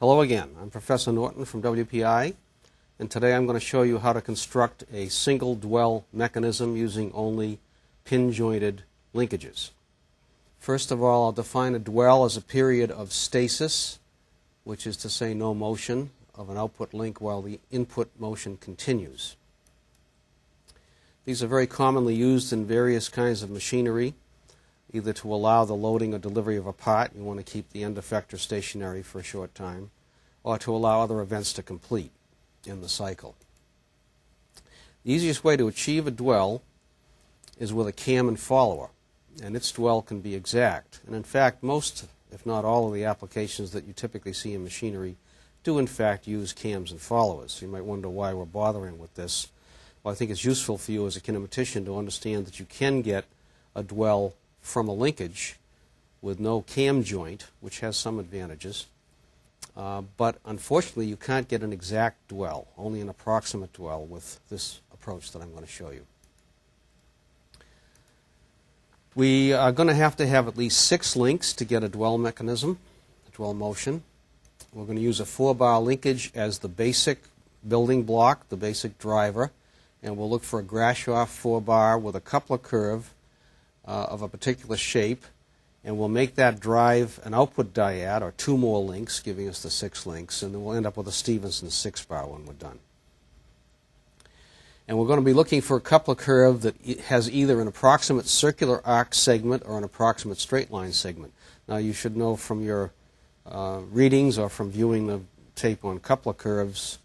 Hello again. I'm Professor Norton from WPI, and today I'm going to show you how to construct a single dwell mechanism using only pin-jointed linkages. First of all, I'll define a dwell as a period of stasis, which is to say no motion of an output link while the input motion continues. These are very commonly used in various kinds of machinery, either to allow the loading or delivery of a part. You want to keep the end effector stationary for a short time, or to allow other events to complete in the cycle. The easiest way to achieve a dwell is with a cam and follower, and its dwell can be exact. And in fact, most, if not all, of the applications that you typically see in machinery do in fact use cams and followers. You might wonder why we're bothering with this. Well, I think it's useful for you as a kinematician to understand that you can get a dwell from a linkage with no cam joint, which has some advantages. But unfortunately, you can't get an exact dwell, only an approximate dwell with this approach that I'm going to show you. We are going to have at least 6 links to get a dwell mechanism, a dwell motion. We're going to use a 4-bar linkage as the basic building block, the basic driver, and we'll look for a Grashof 4-bar with a coupler curve of a particular shape, and we'll make that drive an output dyad, or 2 more links, giving us the 6 links, and then we'll end up with a Stevenson 6-bar when we're done. And we're going to be looking for a coupler curve that has either an approximate circular arc segment or an approximate straight line segment. Now, you should know from your readings or from viewing the tape on coupler curves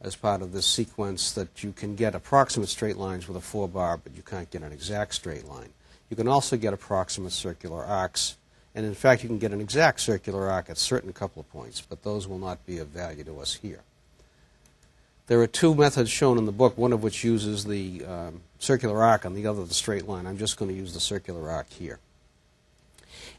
as part of this sequence that you can get approximate straight lines with a 4-bar, but you can't get an exact straight line. You can also get approximate circular arcs, and in fact you can get an exact circular arc at certain coupler points, but those will not be of value to us here. There are 2 methods shown in the book, one of which uses the circular arc and the other the straight line. I'm just going to use the circular arc here.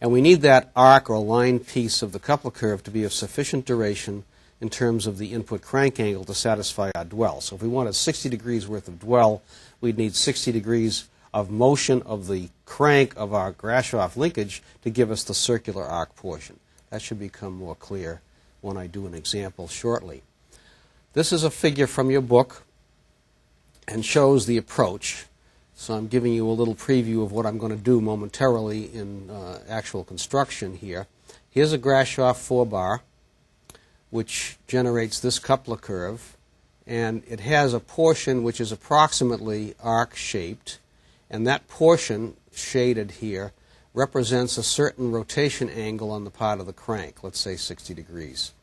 And we need that arc or line piece of the coupler curve to be of sufficient duration in terms of the input crank angle to satisfy our dwell. So if we wanted 60 degrees worth of dwell, we'd need 60 degrees of motion of the crank of our Grashof linkage to give us the circular arc portion. That should become more clear when I do an example shortly. This is a figure from your book and shows the approach. So I'm giving you a little preview of what I'm going to do momentarily in actual construction here. Here's a Grashof 4-bar, which generates this coupler curve, and it has a portion which is approximately arc-shaped, and that portion, shaded here, represents a certain rotation angle on the part of the crank, let's say 60 degrees.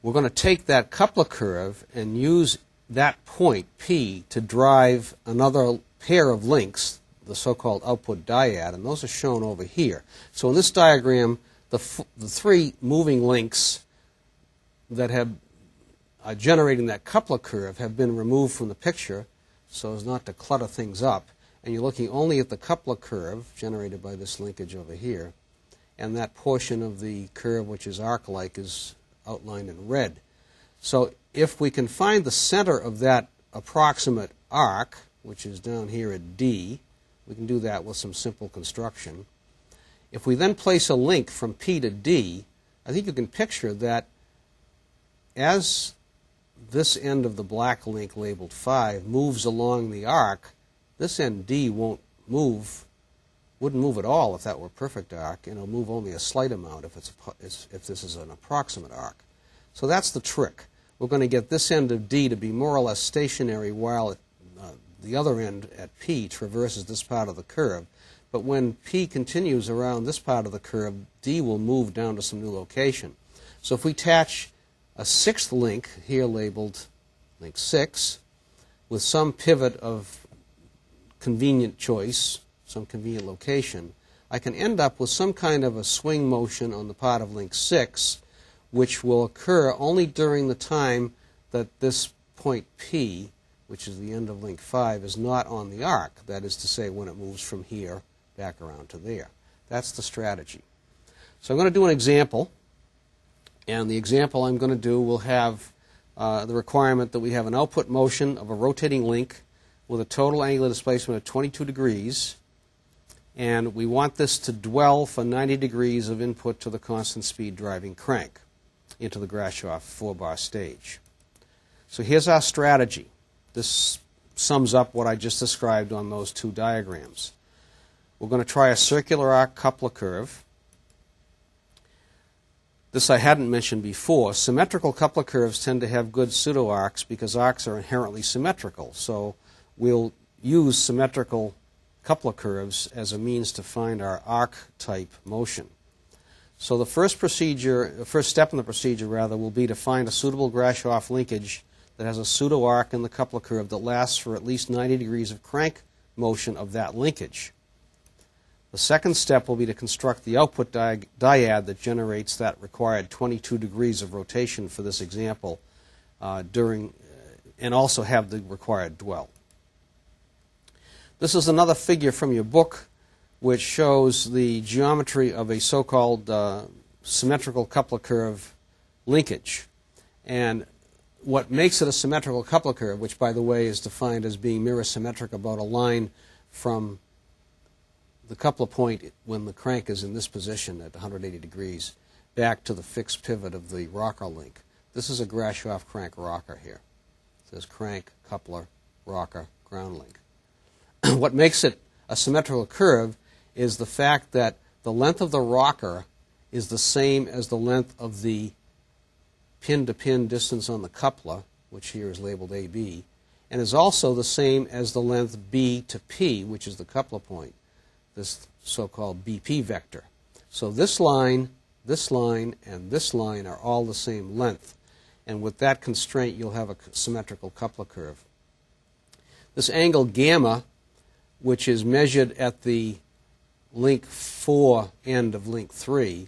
We're going to take that coupler curve and use that point, P, to drive another pair of links, the so-called output dyad, and those are shown over here. So in this diagram, the 3 moving links that are generating that coupler curve have been removed from the picture so as not to clutter things up, and you're looking only at the coupler curve generated by this linkage over here, and that portion of the curve which is arc-like is outlined in red. So if we can find the center of that approximate arc, which is down here at D, we can do that with some simple construction. If we then place a link from P to D, I think you can picture that as this end of the black link labeled 5 moves along the arc, this end D wouldn't move at all if that were a perfect arc, and it'll move only a slight amount if this is an approximate arc. So that's the trick. We're going to get this end of D to be more or less stationary while the other end at P traverses this part of the curve. But when P continues around this part of the curve, D will move down to some new location. So if we attach a 6th link, here labeled link 6, with some pivot of convenient choice, some convenient location, I can end up with some kind of a swing motion on the part of link 6, which will occur only during the time that this point P, which is the end of link 5, is not on the arc. That is to say, when it moves from here back around to there. That's the strategy. So I'm going to do an example, and the example I'm going to do will have the requirement that we have an output motion of a rotating link with a total angular displacement of 22 degrees, And we want this to dwell for 90 degrees of input to the constant speed driving crank into the Grashof 4-bar stage. So here's our strategy. This sums up what I just described on those two diagrams. We're going to try a circular arc coupler curve. This I hadn't mentioned before. Symmetrical coupler curves tend to have good pseudo-arcs because arcs are inherently symmetrical. So we'll use symmetrical coupler curves as a means to find our arc-type motion. So the first step in the procedure will be to find a suitable Grashof linkage that has a pseudo-arc in the coupler curve that lasts for at least 90 degrees of crank motion of that linkage. The second step will be to construct the output dyad that generates that required 22 degrees of rotation for this example and also have the required dwell. This is another figure from your book which shows the geometry of a so-called symmetrical coupler curve linkage. And what makes it a symmetrical coupler curve, which by the way is defined as being mirror symmetric about a line from the coupler point when the crank is in this position at 180 degrees back to the fixed pivot of the rocker link. This is a Grashof crank rocker here. It says crank, coupler, rocker, ground link. What makes it a symmetrical curve is the fact that the length of the rocker is the same as the length of the pin-to-pin distance on the coupler, which here is labeled AB, and is also the same as the length B to P, which is the coupler point, this so-called BP vector. So this line, and this line are all the same length. And with that constraint, you'll have a symmetrical coupler curve. This angle gamma, which is measured at the link 4 end of link 3,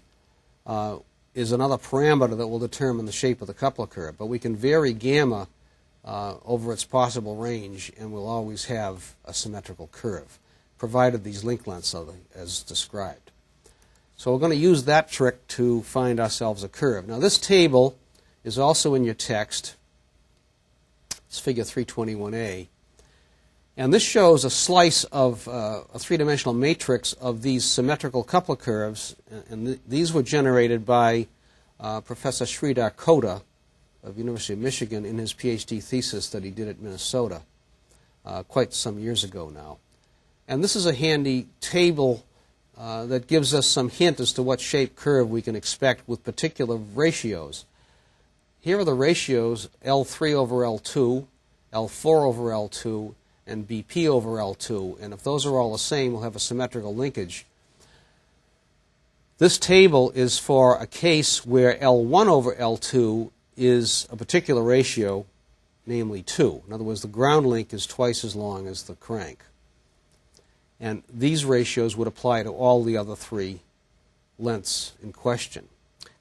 is another parameter that will determine the shape of the coupler curve. But we can vary gamma over its possible range, and we'll always have a symmetrical curve, provided these link lengths are as described. So we're going to use that trick to find ourselves a curve. Now this table is also in your text. It's figure 321A. And this shows a slice of a three-dimensional matrix of these symmetrical coupler curves. And these were generated by Professor Sridhar Kota of University of Michigan in his PhD thesis that he did at Minnesota quite some years ago now. And this is a handy table that gives us some hint as to what shape curve we can expect with particular ratios. Here are the ratios L3 over L2, L4 over L2, and BP over L2. And if those are all the same, we'll have a symmetrical linkage. This table is for a case where L1 over L2 is a particular ratio, namely 2. In other words, the ground link is twice as long as the crank. And these ratios would apply to all the other three lengths in question.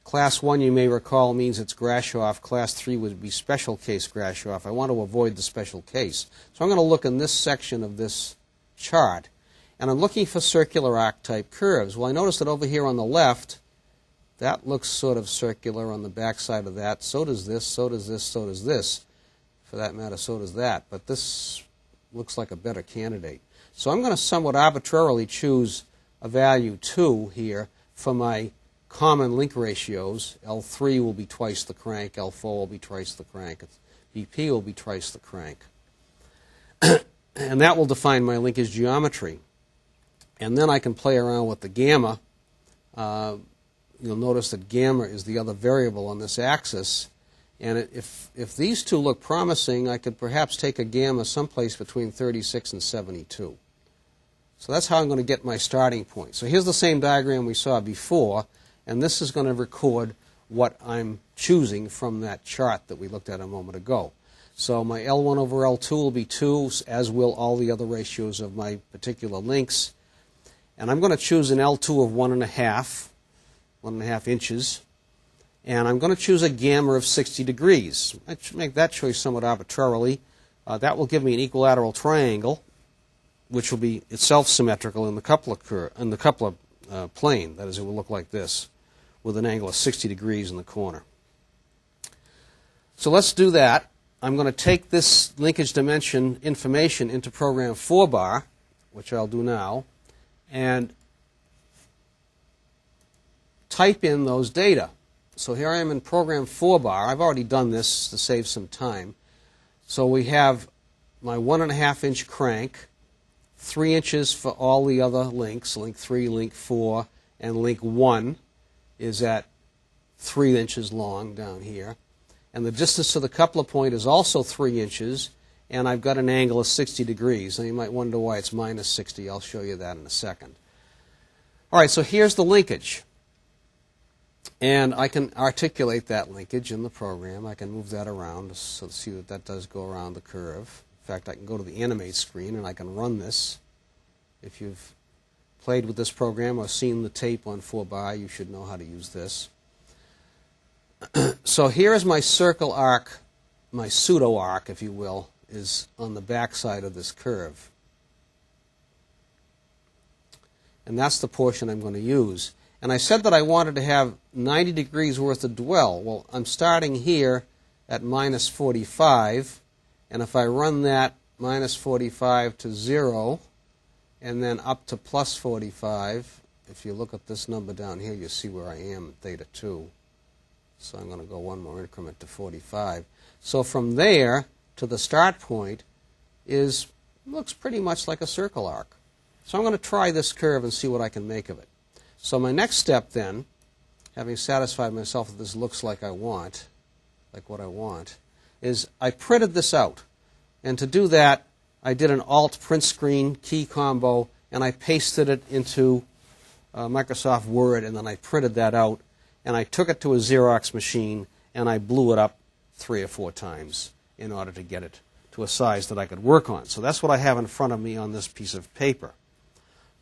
Class 1, you may recall, means it's Grashof. Class 3 would be special case Grashof. I want to avoid the special case. So I'm going to look in this section of this chart, and I'm looking for circular arc type curves. Well, I notice that over here on the left, that looks sort of circular on the back side of that. So does this, so does this, so does this. For that matter, so does that. But this looks like a better candidate. So I'm going to somewhat arbitrarily choose a value 2 here for my common link ratios. L3 will be twice the crank, L4 will be twice the crank, BP will be twice the crank. And that will define my linkage geometry. And then I can play around with the gamma. You'll notice that gamma is the other variable on this axis. And if these two look promising, I could perhaps take a gamma someplace between 36 and 72. So that's how I'm going to get my starting point. So here's the same diagram we saw before, and this is going to record what I'm choosing from that chart that we looked at a moment ago. So my L1 over L2 will be 2, as will all the other ratios of my particular links. And I'm going to choose an L2 of 1.5 inches. And I'm going to choose a gamma of 60 degrees. I should make that choice somewhat arbitrarily. That will give me an equilateral triangle, which will be itself symmetrical in the coupler plane. That is, it will look like this, with an angle of 60 degrees in the corner. So let's do that. I'm going to take this linkage dimension information into program 4-bar, which I'll do now, and type in those data. So here I am in program 4-bar. I've already done this to save some time. So we have my 1.5 inch crank, 3 inches for all the other links, link 3, link 4, and link 1 is at 3 inches long down here. And the distance to the coupler point is also 3 inches, and I've got an angle of 60 degrees. Now you might wonder why it's minus 60. I'll show you that in a second. All right, so here's the linkage. And I can articulate that linkage in the program. I can move that around so see that that does go around the curve. In fact, I can go to the animate screen and I can run this. If you've played with this program or seen the tape on 4-bar, you should know how to use this. So here is my circle arc, my pseudo arc, if you will, is on the back side of this curve. And that's the portion I'm going to use. And I said that I wanted to have 90 degrees worth of dwell. Well, I'm starting here at minus 45, and if I run that minus 45 to 0, and then up to plus 45, if you look at this number down here, you see where I am at theta 2. So I'm going to go one more increment to 45. So from there to the start point looks pretty much like a circle arc. So I'm going to try this curve and see what I can make of it. So my next step then, having satisfied myself that this looks like what I want, is I printed this out. And to do that, I did an Alt print screen key combo, and I pasted it into Microsoft Word, and then I printed that out, and I took it to a Xerox machine, and I blew it up 3 or 4 times in order to get it to a size that I could work on. So that's what I have in front of me on this piece of paper.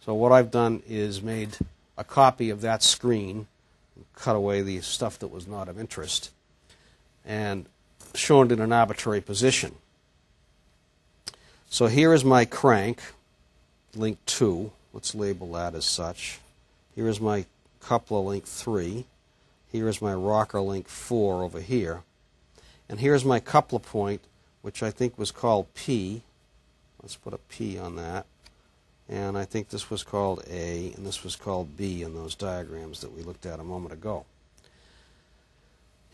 So what I've done is made a copy of that screen, cut away the stuff that was not of interest, and shown it in an arbitrary position. So here is my crank, link 2. Let's label that as such. Here is my coupler, link 3. Here is my rocker, link 4 over here. And here's my coupler point, which I think was called P. Let's put a P on that. And I think this was called A, and this was called B in those diagrams that we looked at a moment ago.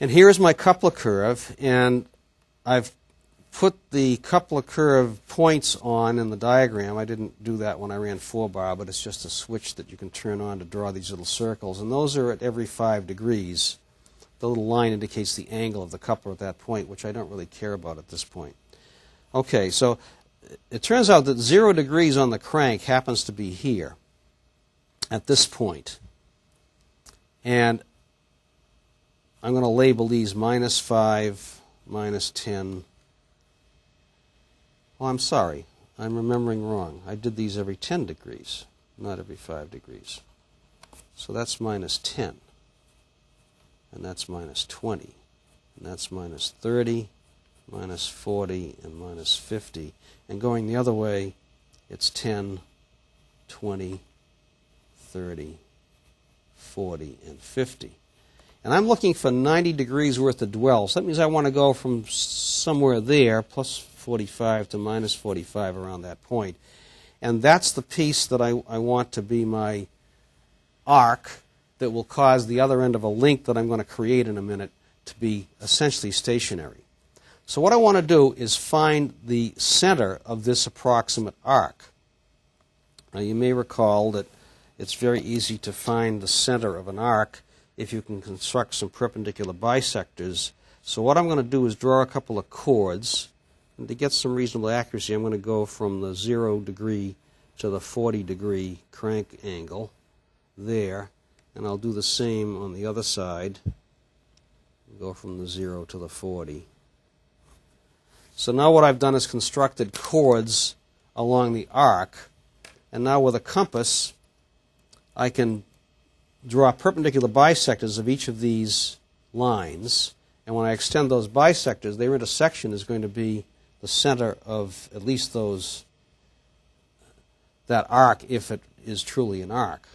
And here's my coupler curve, and I've put the coupler curve points on in the diagram. I didn't do that when I ran 4-bar, but it's just a switch that you can turn on to draw these little circles, and those are at every 5 degrees. The little line indicates the angle of the coupler at that point, which I don't really care about at this point. Okay, so it turns out that 0 degrees on the crank happens to be here at this point. And I'm going to label these minus 5, minus 10. Oh, I'm sorry. I'm remembering wrong. I did these every 10 degrees, not every 5 degrees. So that's minus 10. And that's minus 20. And that's minus 30, minus 40, and minus 50. And going the other way, it's 10, 20, 30, 40, and 50. And I'm looking for 90 degrees worth of dwell. So that means I want to go from somewhere there, plus 45 to minus 45 around that point. And that's the piece that I want to be my arc that will cause the other end of a link that I'm going to create in a minute to be essentially stationary. So what I want to do is find the center of this approximate arc. Now you may recall that it's very easy to find the center of an arc if you can construct some perpendicular bisectors. So what I'm going to do is draw a couple of chords. And to get some reasonable accuracy, I'm going to go from the 0 degree to the 40 degree crank angle there. And I'll do the same on the other side. Go from the 0 to the 40. So now what I've done is constructed chords along the arc. And now with a compass, I can draw perpendicular bisectors of each of these lines. And when I extend those bisectors, their intersection is going to be the center of at least that arc, if it is truly an arc.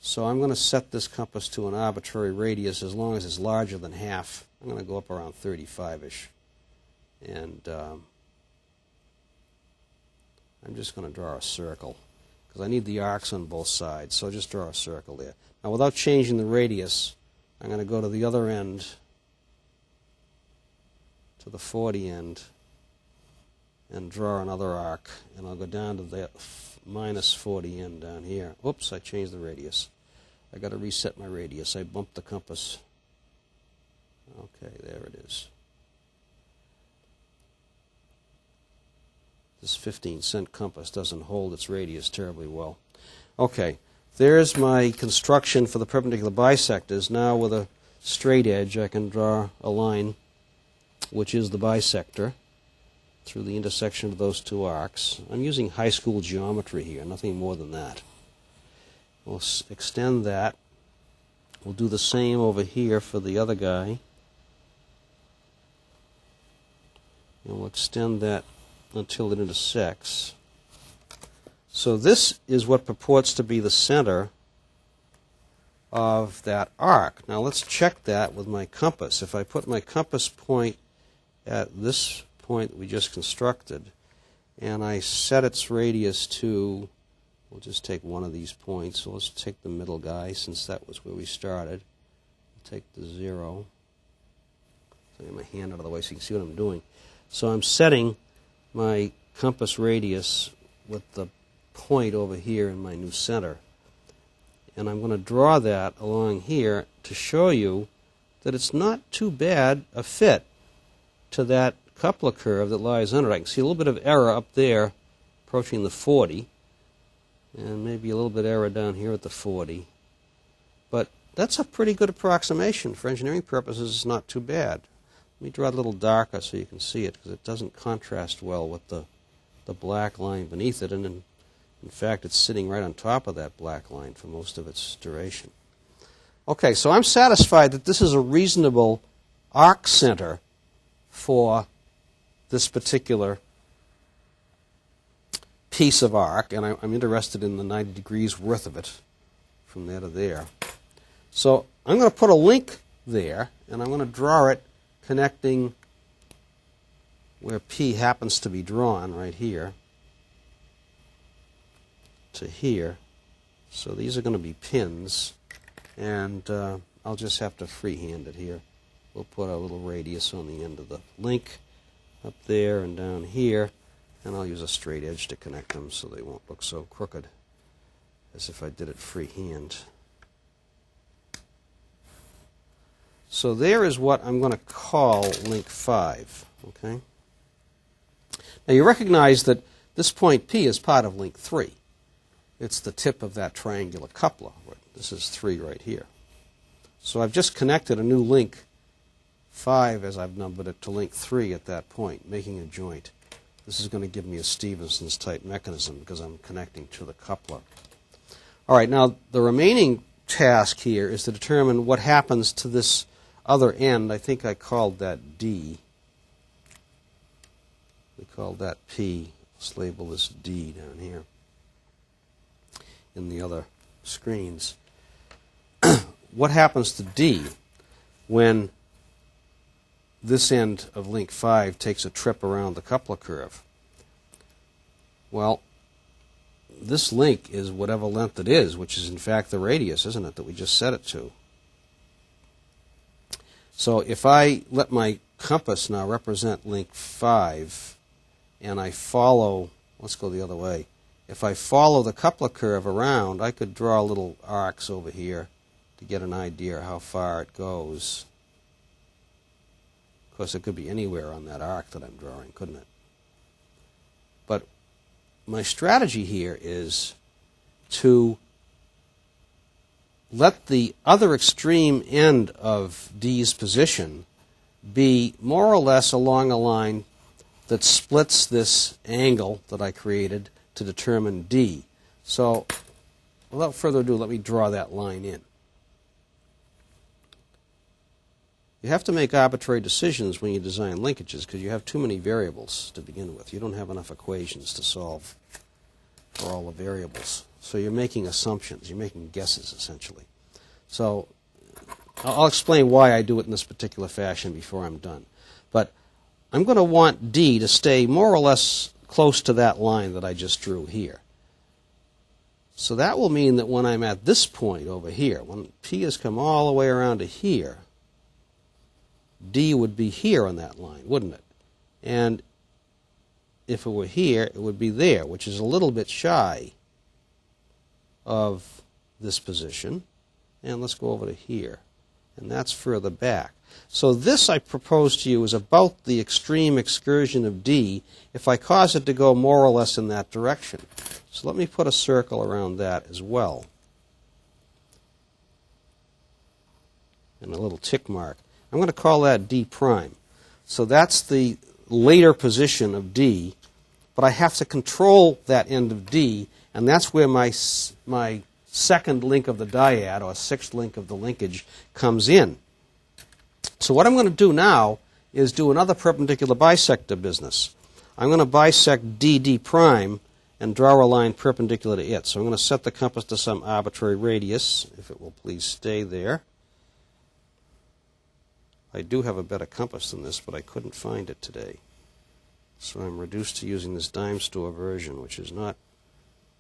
So I'm going to set this compass to an arbitrary radius as long as it's larger than half. I'm going to go up around 35-ish. And I'm just going to draw a circle, because I need the arcs on both sides. So just draw a circle there. Now, without changing the radius, I'm going to go to the other end, to the 40 end, and draw another arc. And I'll go down to the minus 40 end down here. Oops, I changed the radius. I got to reset my radius. I bumped the compass. Okay, there it is. This 15-cent compass doesn't hold its radius terribly well. Okay, there's my construction for the perpendicular bisectors. Now with a straight edge, I can draw a line, which is the bisector, through the intersection of those two arcs. I'm using high school geometry here, nothing more than that. We'll extend that. We'll do the same over here for the other guy. And we'll extend that until it intersects. So this is what purports to be the center of that arc. Now let's check that with my compass. If I put my compass point at this point that we just constructed, and I set its radius to, we'll just take one of these points. So let's take the middle guy, since that was where we started. Take the 0. So I get my hand out of the way so you can see what I'm doing. So I'm setting my compass radius with the point over here in my new center. And I'm going to draw that along here to show you that it's not too bad a fit to that coupler curve that lies under it. I can see a little bit of error up there approaching the 40, and maybe a little bit of error down here at the 40. But that's a pretty good approximation. For engineering purposes, it's not too bad. Let me draw it a little darker so you can see it, because it doesn't contrast well with the black line beneath it, and in fact it's sitting right on top of that black line for most of its duration. Okay, so I'm satisfied that this is a reasonable arc center for this particular piece of arc, and I'm interested in the 90 degrees worth of it from there to there. So I'm going to put a link there, and I'm going to draw it connecting where P happens to be drawn, right here, to here. So these are going to be pins, and I'll just have to freehand it here. We'll put a little radius on the end of the link up there and down here, and I'll use a straight edge to connect them so they won't look so crooked as if I did it freehand. So there is what I'm going to call link 5. Okay. Now you recognize that this point P is part of link 3. It's the tip of that triangular coupler. This is 3 right here. So I've just connected a new link 5, as I've numbered it, to link 3 at that point, making a joint. This is going to give me a Stephenson's type mechanism because I'm connecting to the coupler. All right, now the remaining task here is to determine what happens to this other end. I think I called that D. We called that P. Let's label this D down here in the other screens. What happens to D when this end of link 5 takes a trip around the coupler curve? Well, this link is whatever length it is, which is in fact the radius, isn't it, that we just set it to. So if I let my compass now represent link 5, and I follow, let's go the other way. If I follow the coupler curve around, I could draw little arcs over here to get an idea how far it goes. Of course, it could be anywhere on that arc that I'm drawing, couldn't it? But my strategy here is to let the other extreme end of D's position be more or less along a line that splits this angle that I created to determine D. So without further ado, let me draw that line in. You have to make arbitrary decisions when you design linkages because you have too many variables to begin with. You don't have enough equations to solve for all the variables. So you're making assumptions. You're making guesses, essentially. So I'll explain why I do it in this particular fashion before I'm done. But I'm going to want D to stay more or less close to that line that I just drew here. So that will mean that when I'm at this point over here, when P has come all the way around to here, D would be here on that line, wouldn't it? And if it were here, it would be there, which is a little bit shy of this position. And let's go over to here. And that's further back. So this, I propose to you, is about the extreme excursion of D if I cause it to go more or less in that direction. So let me put a circle around that as well. And a little tick mark. I'm going to call that D prime. So that's the later position of D, but I have to control that end of D, and that's where my second link of the dyad, or sixth link of the linkage, comes in. So what I'm going to do now is do another perpendicular bisector business. I'm going to bisect D prime and draw a line perpendicular to it. So I'm going to set the compass to some arbitrary radius, if it will please stay there. I do have a better compass than this, but I couldn't find it today. So I'm reduced to using this dime store version, which is not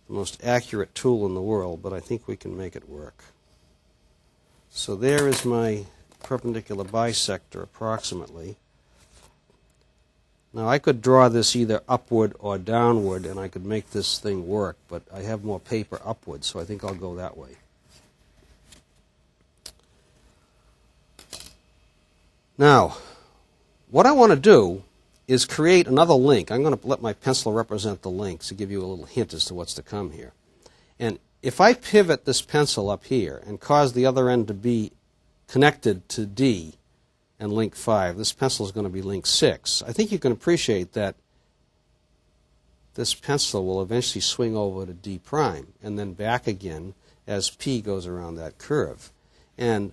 the most accurate tool in the world, but I think we can make it work. So there is my perpendicular bisector, approximately. Now I could draw this either upward or downward, and I could make this thing work, but I have more paper upward, so I think I'll go that way. Now, what I want to do is create another link. I'm going to let my pencil represent the link to give you a little hint as to what's to come here. And if I pivot this pencil up here and cause the other end to be connected to D and link 5, this pencil is going to be link 6. I think you can appreciate that this pencil will eventually swing over to D prime and then back again as P goes around that curve. And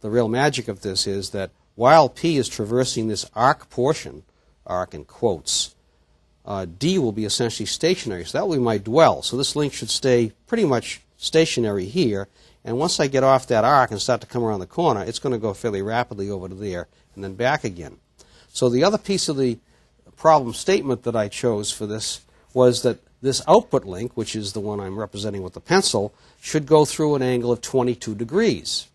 the real magic of this is that while P is traversing this arc portion, arc in quotes, D will be essentially stationary. So that will be my dwell. So this link should stay pretty much stationary here. And once I get off that arc and start to come around the corner, it's going to go fairly rapidly over to there and then back again. So the other piece of the problem statement that I chose for this was that this output link, which is the one I'm representing with the pencil, should go through an angle of 22 degrees.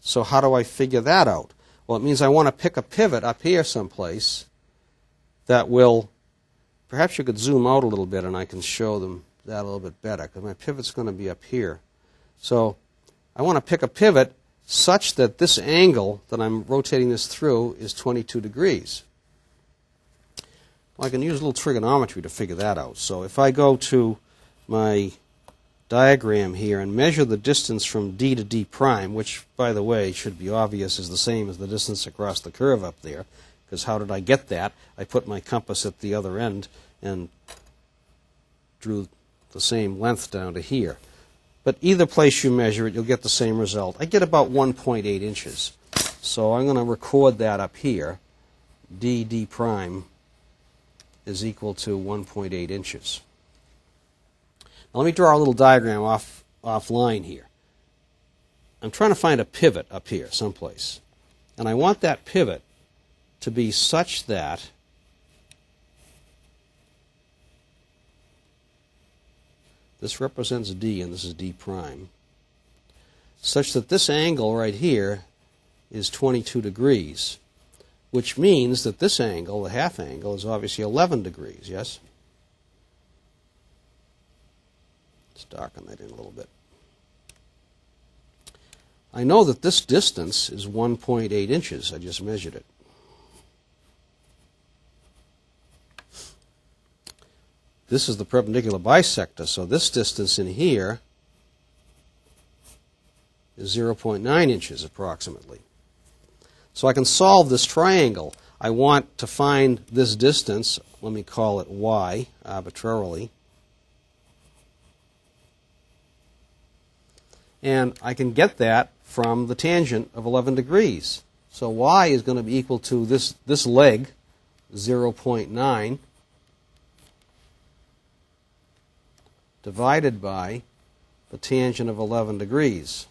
So how do I figure that out? Well, it means I want to pick a pivot up here someplace that will, perhaps you could zoom out a little bit and I can show them that a little bit better, because my pivot's going to be up here. So I want to pick a pivot such that this angle that I'm rotating this through is 22 degrees. Well, I can use a little trigonometry to figure that out. So if I go to my diagram here and measure the distance from D to D prime, which, by the way, should be obvious is the same as the distance across the curve up there, because how did I get that? I put my compass at the other end and drew the same length down to here. But either place you measure it, you'll get the same result. I get about 1.8 inches. So I'm going to record that up here. D prime is equal to 1.8 inches. Now let me draw a little diagram offline here. I'm trying to find a pivot up here someplace. And I want that pivot to be such that this represents D and this is D prime, such that this angle right here is 22 degrees, which means that this angle, the half angle, is obviously 11 degrees, yes? Let's darken that in a little bit. I know that this distance is 1.8 inches. I just measured it. This is the perpendicular bisector, so this distance in here is 0.9 inches approximately. So I can solve this triangle. I want to find this distance, let me call it y arbitrarily, and I can get that from the tangent of 11 degrees. So y is going to be equal to this leg, 0.9, divided by the tangent of 11 degrees.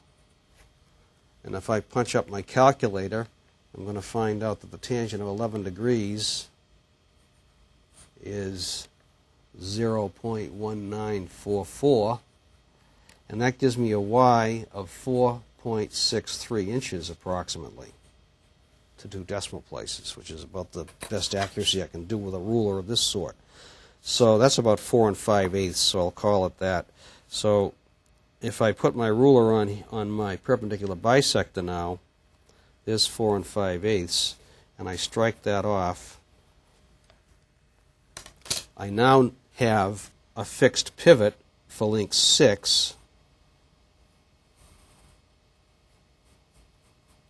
And if I punch up my calculator, I'm going to find out that the tangent of 11 degrees is 0.1944. and that gives me a y of 4.63 inches approximately to do decimal places, which is about the best accuracy I can do with a ruler of this sort. So that's about 4 5/8, so I'll call it that. So if I put my ruler on my perpendicular bisector now, there's 4 5/8, and I strike that off, I now have a fixed pivot for link 6,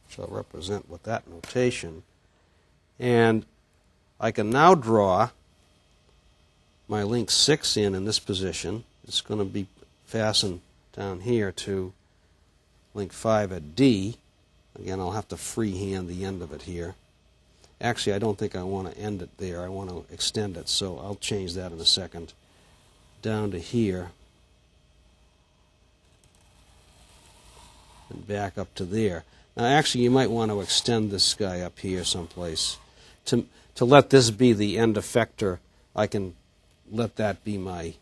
which I'll represent with that notation. And I can now draw my link 6 in this position. It's going to be fastened down here to link 5 at D. Again, I'll have to freehand the end of it here. Actually, I don't think I want to end it there. I want to extend it, so I'll change that in a second. Down to here and back up to there. Now, actually, you might want to extend this guy up here someplace. To let this be the end effector, I can let that be my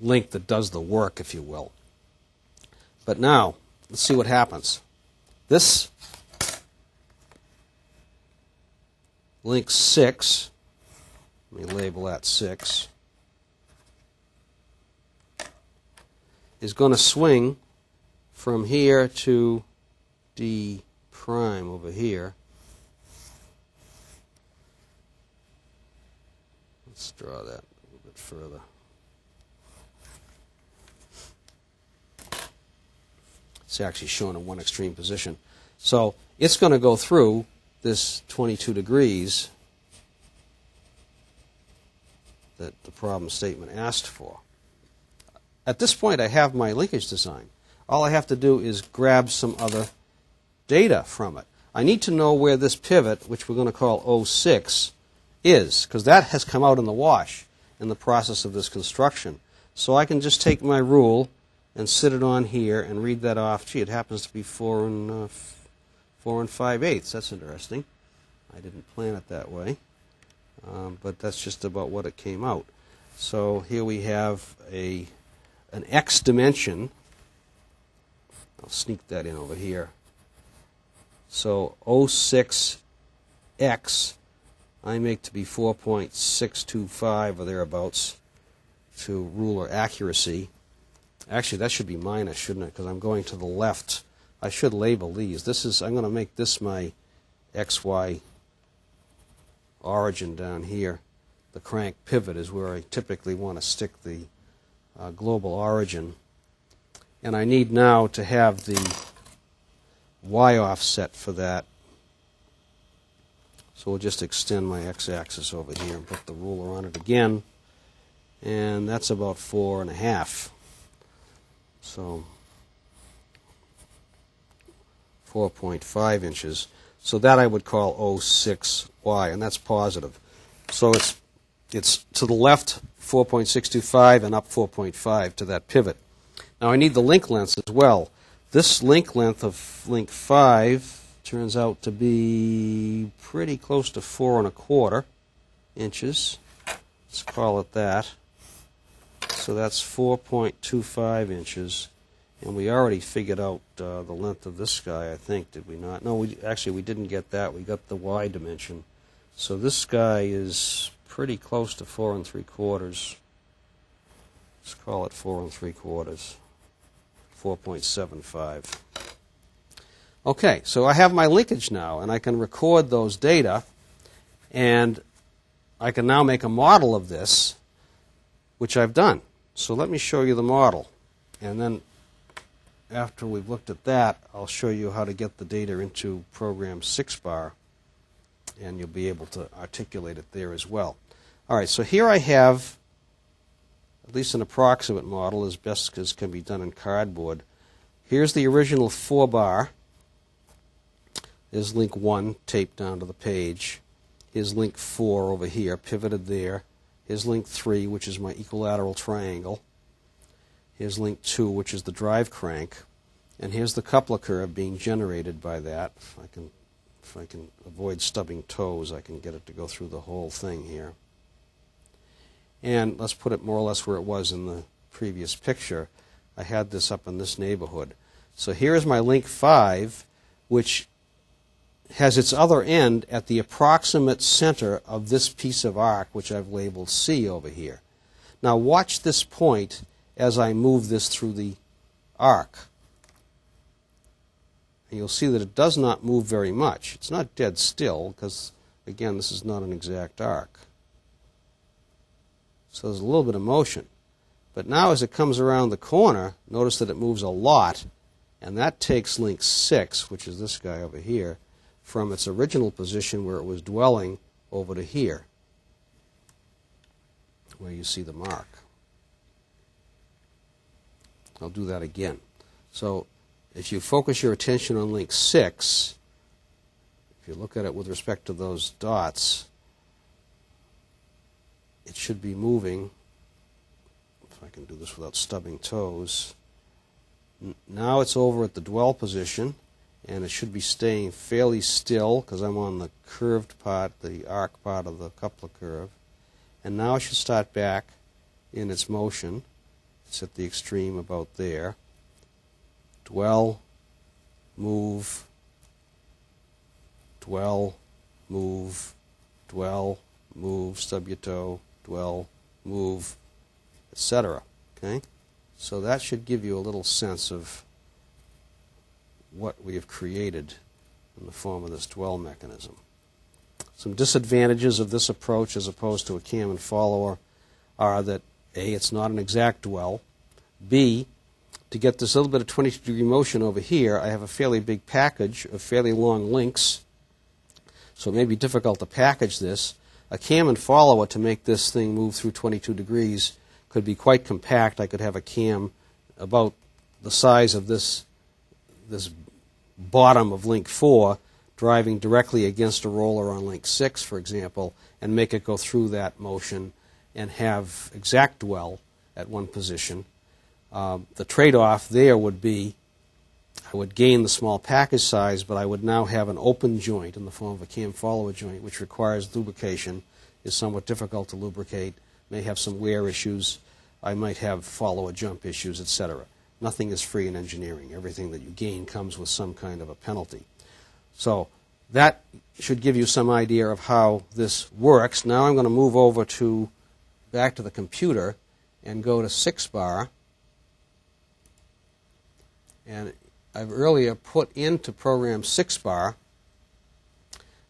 link that does the work, if you will. But now, let's see what happens. This link 6, let me label that 6, is going to swing from here to D prime over here. Let's draw that a little bit further. It's actually shown in one extreme position. So it's going to go through this 22 degrees that the problem statement asked for. At this point, I have my linkage design. All I have to do is grab some other data from it. I need to know where this pivot, which we're going to call 06, is, because that has come out in the wash in the process of this construction. So I can just take my rule and sit it on here and read that off. Gee, it happens to be 4 5/8. That's interesting. I didn't plan it that way, but that's just about what it came out. So here we have an x dimension. I'll sneak that in over here. So 06x I make to be 4.625 or thereabouts to ruler accuracy. Actually, that should be minus, shouldn't it? Because I'm going to the left. I should label these. I'm going to make this my XY origin down here. The crank pivot is where I typically want to stick the global origin. And I need now to have the Y offset for that. So we'll just extend my x-axis over here and put the ruler on it again. And that's about 4.5. So 4.5 inches. So that I would call 06Y, and that's positive. So it's to the left 4.625 and up 4.5 to that pivot. Now I need the link length as well. This link length of link 5 turns out to be pretty close to 4.25 inches. Let's call it that. So that's 4.25 inches. And we already figured out the length of this guy, I think, did we not? No, we didn't get that. We got the Y dimension. So this guy is pretty close to 4 3/4. Let's call it 4 3/4. 4.75. Okay, so I have my linkage now, and I can record those data, and I can now make a model of this, which I've done. So let me show you the model, and then after we've looked at that, I'll show you how to get the data into program 6-bar, and you'll be able to articulate it there as well. All right, so here I have at least an approximate model, as best as can be done in cardboard. Here's the original 4-bar. There's link 1 taped down to the page. Here's link 4 over here, pivoted there. Here's link 3, which is my equilateral triangle. Here's link 2, which is the drive crank. And here's the coupler curve being generated by that. If I can avoid stubbing toes, I can get it to go through the whole thing here. And let's put it more or less where it was in the previous picture. I had this up in this neighborhood. So here is my link 5, which has its other end at the approximate center of this piece of arc, which I've labeled C over here. Now watch this point as I move this through the arc. And you'll see that it does not move very much. It's not dead still, because, again, this is not an exact arc. So there's a little bit of motion. But now as it comes around the corner, notice that it moves a lot, and that takes link 6, which is this guy over here, from its original position where it was dwelling over to here, where you see the mark. I'll do that again. So if you focus your attention on link 6, if you look at it with respect to those dots, it should be moving. If I can do this without stubbing toes. Now it's over at the dwell position, and it should be staying fairly still because I'm on the curved part, the arc part of the coupler curve. And now it should start back in its motion. It's at the extreme about there. Dwell, move, dwell, move, dwell, move, stub your toe, dwell, move, etc. Okay? So that should give you a little sense of what we have created in the form of this dwell mechanism. Some disadvantages of this approach as opposed to a cam and follower are that A, it's not an exact dwell. B, to get this little bit of 22-degree motion over here, I have a fairly big package of fairly long links, so it may be difficult to package this. A cam and follower, to make this thing move through 22 degrees, could be quite compact. I could have a cam about the size of this bottom of link 4 driving directly against a roller on link 6, for example, and make it go through that motion and have exact dwell at one position. The trade-off there would be I would gain the small package size, but I would now have an open joint in the form of a cam follower joint, which requires lubrication, is somewhat difficult to lubricate, may have some wear issues. I might have follower jump issues, etc. Nothing is free in engineering. Everything that you gain comes with some kind of a penalty. So that should give you some idea of how this works. Now I'm going to move over back to the computer and go to 6 bar. And I've earlier put into program 6 bar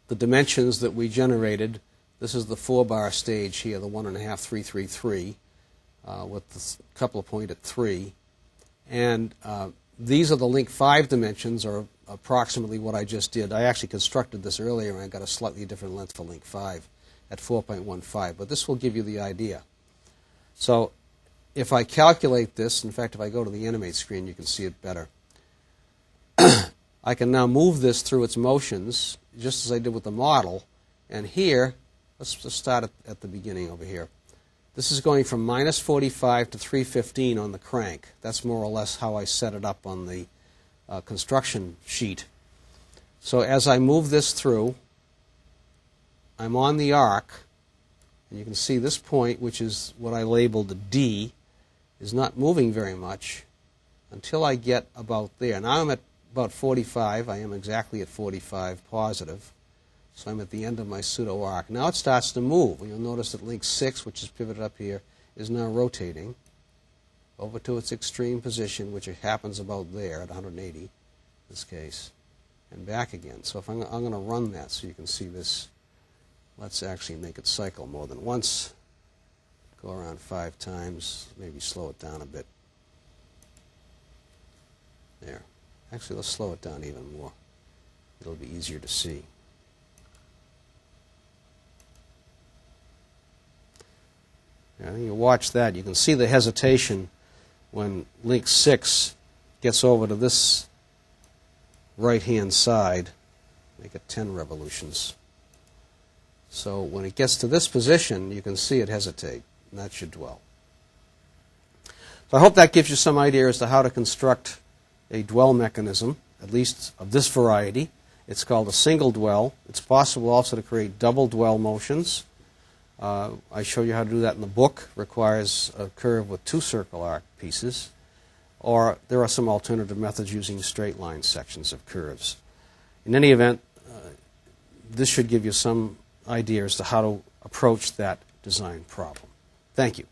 the dimensions that we generated. This is the 4 bar stage here, the 1.53333, with the coupler point at 3. And these are the link 5 dimensions, or approximately what I just did. I actually constructed this earlier, and I got a slightly different length for link 5 at 4.15, but this will give you the idea. So if I calculate this, in fact, if I go to the animate screen, you can see it better. I can now move this through its motions, just as I did with the model. And here, let's just start at the beginning over here. This is going from minus 45 to 315 on the crank. That's more or less how I set it up on the construction sheet. So as I move this through, I'm on the arc, and you can see this point, which is what I labeled D, is not moving very much until I get about there. Now I'm at about 45. I am exactly at 45 positive. So I'm at the end of my pseudo arc. Now it starts to move. You'll notice that link 6, which is pivoted up here, is now rotating over to its extreme position, which it happens about there at 180 in this case, and back again. So if I'm going to run that so you can see this. Let's actually make it cycle more than once. Go around 5 times, maybe slow it down a bit. There. Actually, let's slow it down even more. It'll be easier to see. Now, you watch that. You can see the hesitation when link 6 gets over to this right-hand side. Make it 10 revolutions. So when it gets to this position, you can see it hesitate, and that should dwell. So I hope that gives you some idea as to how to construct a dwell mechanism, at least of this variety. It's called a single dwell. It's possible also to create double dwell motions. I show you how to do that in the book. Requires a curve with 2 circle arc pieces. Or there are some alternative methods using straight line sections of curves. In any event, this should give you some idea as to how to approach that design problem. Thank you.